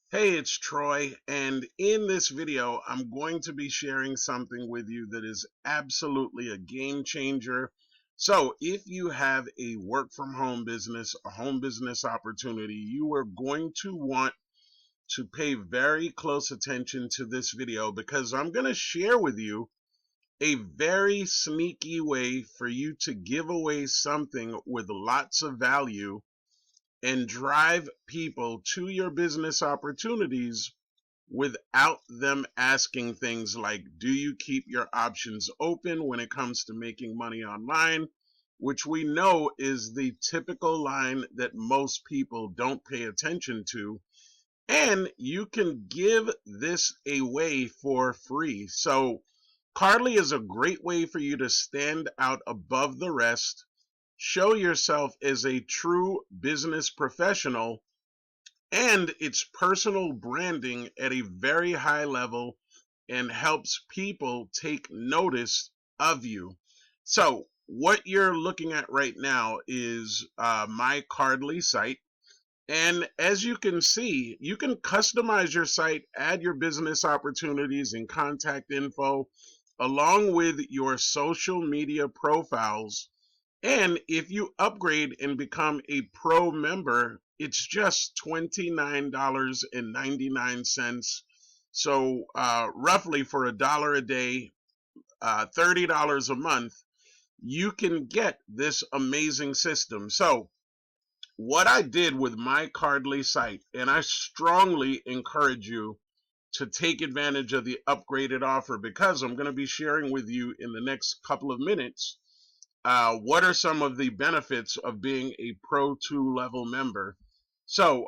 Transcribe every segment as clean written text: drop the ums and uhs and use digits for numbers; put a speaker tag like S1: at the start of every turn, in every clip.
S1: Hey, it's Troy, and in this video, I'm going to be sharing something with you that is absolutely a game changer. So, if you have a work from home business, a home business opportunity, you are going to want to pay very close attention to this video because I'm going to share with you a very sneaky way for you to give away something with lots of value and drive people to your business opportunities without them asking things like, do you keep your options open when it comes to making money online? Which we know is the typical line that most people don't pay attention to. And you can give this away for free. So, Cardly is a great way for you to stand out above the rest, show yourself as a true business professional, and it's personal branding at a very high level and helps people take notice of you. So, what you're looking at right now is my Cardly site. And as you can see, you can customize your site, add your business opportunities and contact info, along with your social media profiles. And if you upgrade and become a pro member, it's just $29.99. So roughly for $1 a day, $30 a month, you can get this amazing system. So what I did with my Cardly site, and I strongly encourage you to take advantage of the upgraded offer because I'm going to be sharing with you in the next couple of minutes what are some of the benefits of being a Pro 2 level member. So,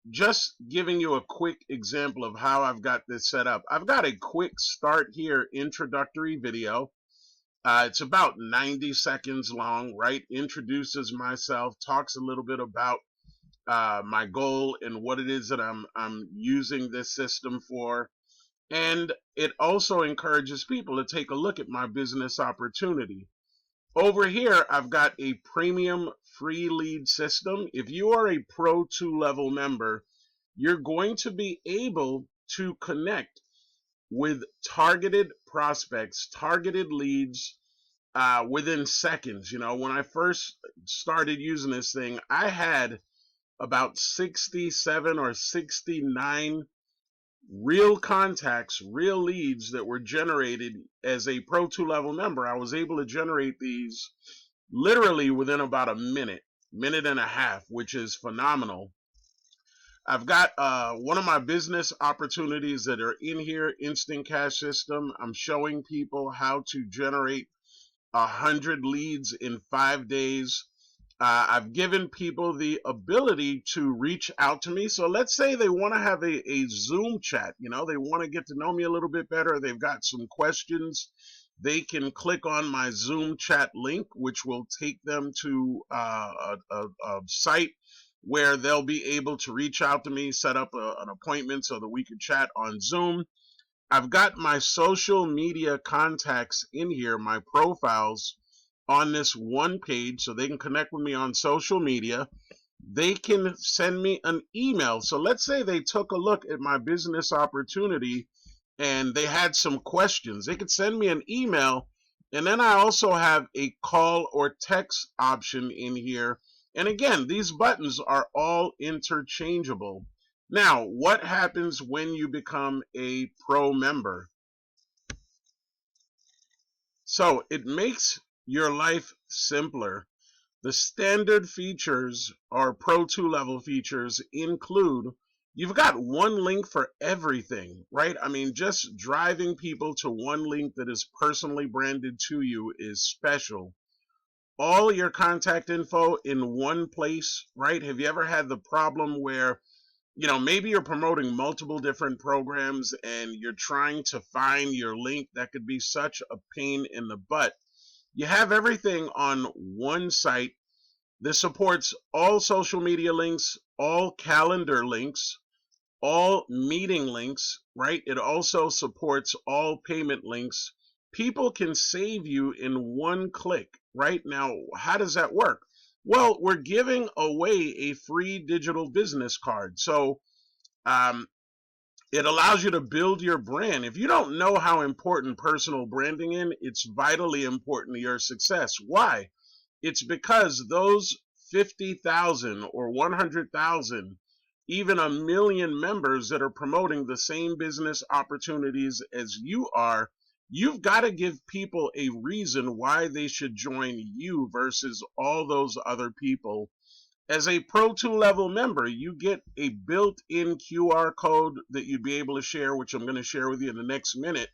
S1: just giving you a quick example of how I've got this set up. I've got a quick start here introductory video. It's about 90 seconds long, right? Introduces myself, talks a little bit about my goal and what it is that I'm using this system for. And it also encourages people to take a look at my business opportunity. Over here, I've got a premium free lead system. If you are a Pro 2 level member, you're going to be able to connect with targeted prospects, targeted leads within seconds. You know, when I first started using this thing, I had about 67 or 69 real contacts, real leads that were generated as a Pro 2 level member. I was able to generate these literally within about a minute and a half, which is phenomenal. I've got one of my business opportunities that are in here, instant cash system. I'm showing people how to generate 100 leads in 5 days. I've given people the ability to reach out to me. So let's say they want to have a Zoom chat. You know, they want to get to know me a little bit better. They've got some questions. They can click on my Zoom chat link, which will take them to a site where they'll be able to reach out to me, set up an appointment so that we can chat on Zoom. I've got my social media contacts in here, my profiles on this one page, so they can connect with me on social media. They can send me an email. So let's say they took a look at my business opportunity and they had some questions. They could send me an email. And then I also have a call or text option in here. And again, these buttons are all interchangeable. Now, what happens when you become a pro member? So it makes your life simpler. The standard features or Pro 2 level features include you've got one link for everything, right? I mean, just driving people to one link that is personally branded to you is special. All your contact info in one place, right? Have you ever had the problem where, you know, maybe you're promoting multiple different programs and you're trying to find your link? That could be such a pain in the butt. You have everything on one site. This supports all social media links, all calendar links, all meeting links, right? It also supports all payment links. People can save you in one click, right? Now, how does that work? Well, we're giving away a free digital business card. So Um, it allows you to build your brand. If you don't know how important personal branding is, it's vitally important to your success. Why? It's because those 50,000 or 100,000, even a million members that are promoting the same business opportunities as you are, you've got to give people a reason why they should join you versus all those other people. As a Pro 2 level member, you get a built-in QR code that you'd be able to share, which I'm going to share with you in the next minute.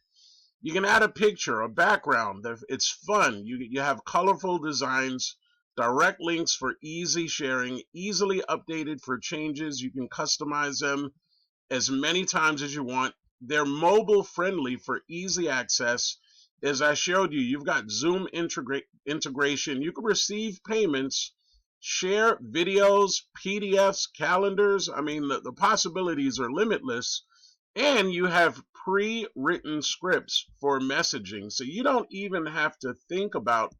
S1: You can add a picture, a background. It's fun. You have colorful designs, direct links for easy sharing, easily updated for changes. You can customize them as many times as you want. They're mobile friendly for easy access. As I showed you, you've got Zoom integration. You can receive payments, share videos, PDFs, calendars. I mean, the possibilities are limitless. And you have pre-written scripts for messaging. So you don't even have to think about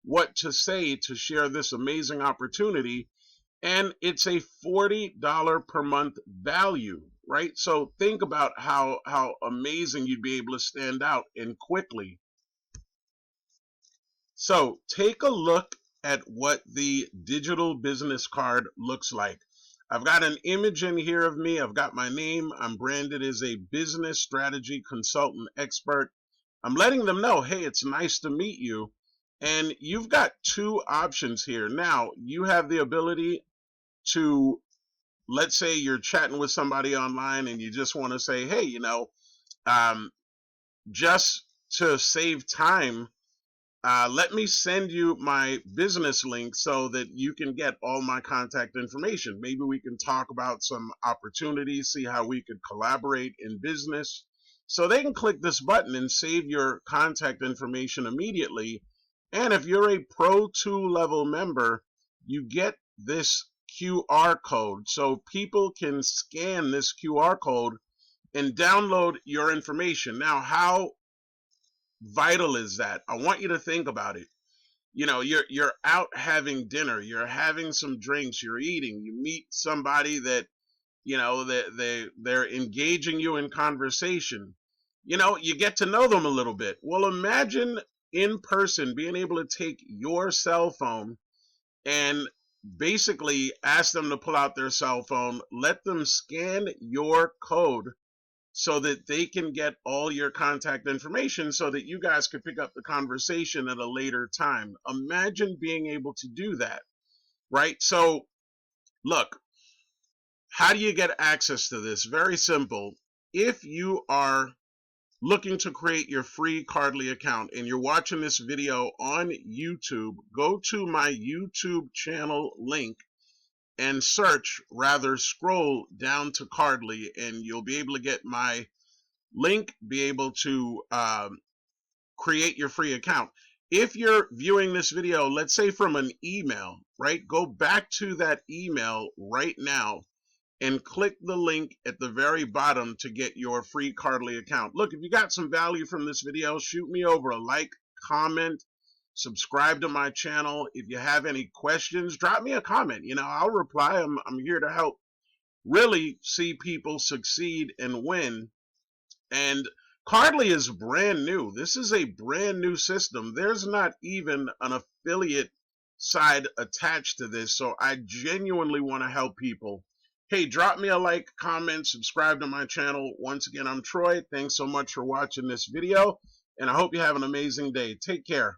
S1: what to say to share this amazing opportunity. And it's a $40 per month value, right? So think about how amazing you'd be able to stand out and quickly. So take a look at what the digital business card looks like. I've got an image in here of me. I've got my name. I'm branded as a business strategy consultant expert. I'm letting them know, hey, it's nice to meet you. And you've got two options here. Now, you have the ability to, let's say you're chatting with somebody online and you just want to say, hey, just to save time, let me send you my business link so that you can get all my contact information. Maybe we can talk about some opportunities, see how we could collaborate in business. So they can click this button and save your contact information immediately. And if you're a Pro 2 level member, you get this QR code. So people can scan this QR code and download your information. Now, how vital is that? I want you to think about it. You're out having dinner, you're having some drinks, you're eating, you meet somebody that they're engaging you in conversation. You get to know them a little bit. Well, imagine in person being able to take your cell phone and basically ask them to pull out their cell phone, let them scan your code so that they can get all your contact information so that you guys could pick up the conversation at a later time. Imagine being able to do that, right? So look, how do you get access to this? Very simple. If you are looking to create your free Cardly account and you're watching this video on YouTube, go to my YouTube channel link and scroll down to Cardly, and you'll be able to get my link, be able to create your free account. If you're viewing this video, let's say from an email, right? Go back to that email right now and click the link at the very bottom to get your free Cardly account. Look, if you got some value from this video, shoot me over a like, comment, subscribe to my channel. If you have any questions, drop me a comment. I'll reply. I'm here to help really see people succeed and win. And Cardly is brand new. This is a brand new system. There's not even an affiliate side attached to this. So I genuinely want to help people. Hey, drop me a like, comment, subscribe to my channel. Once again, I'm Troy. Thanks so much for watching this video, and I hope you have an amazing day. Take care.